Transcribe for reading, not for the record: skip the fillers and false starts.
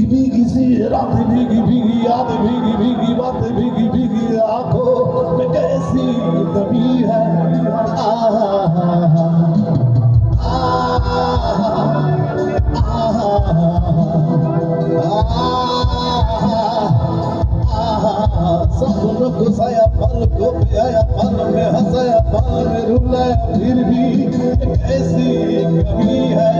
भीगी सी रात, भीगी भीगी याद, भीगी भीगी बात, भीगी भीगी आंखों में कैसी कमी है। सपनों को साया, पल को पियाया, पल में हंसाया, पल में रुलाया, फिर भी कैसी कमी है।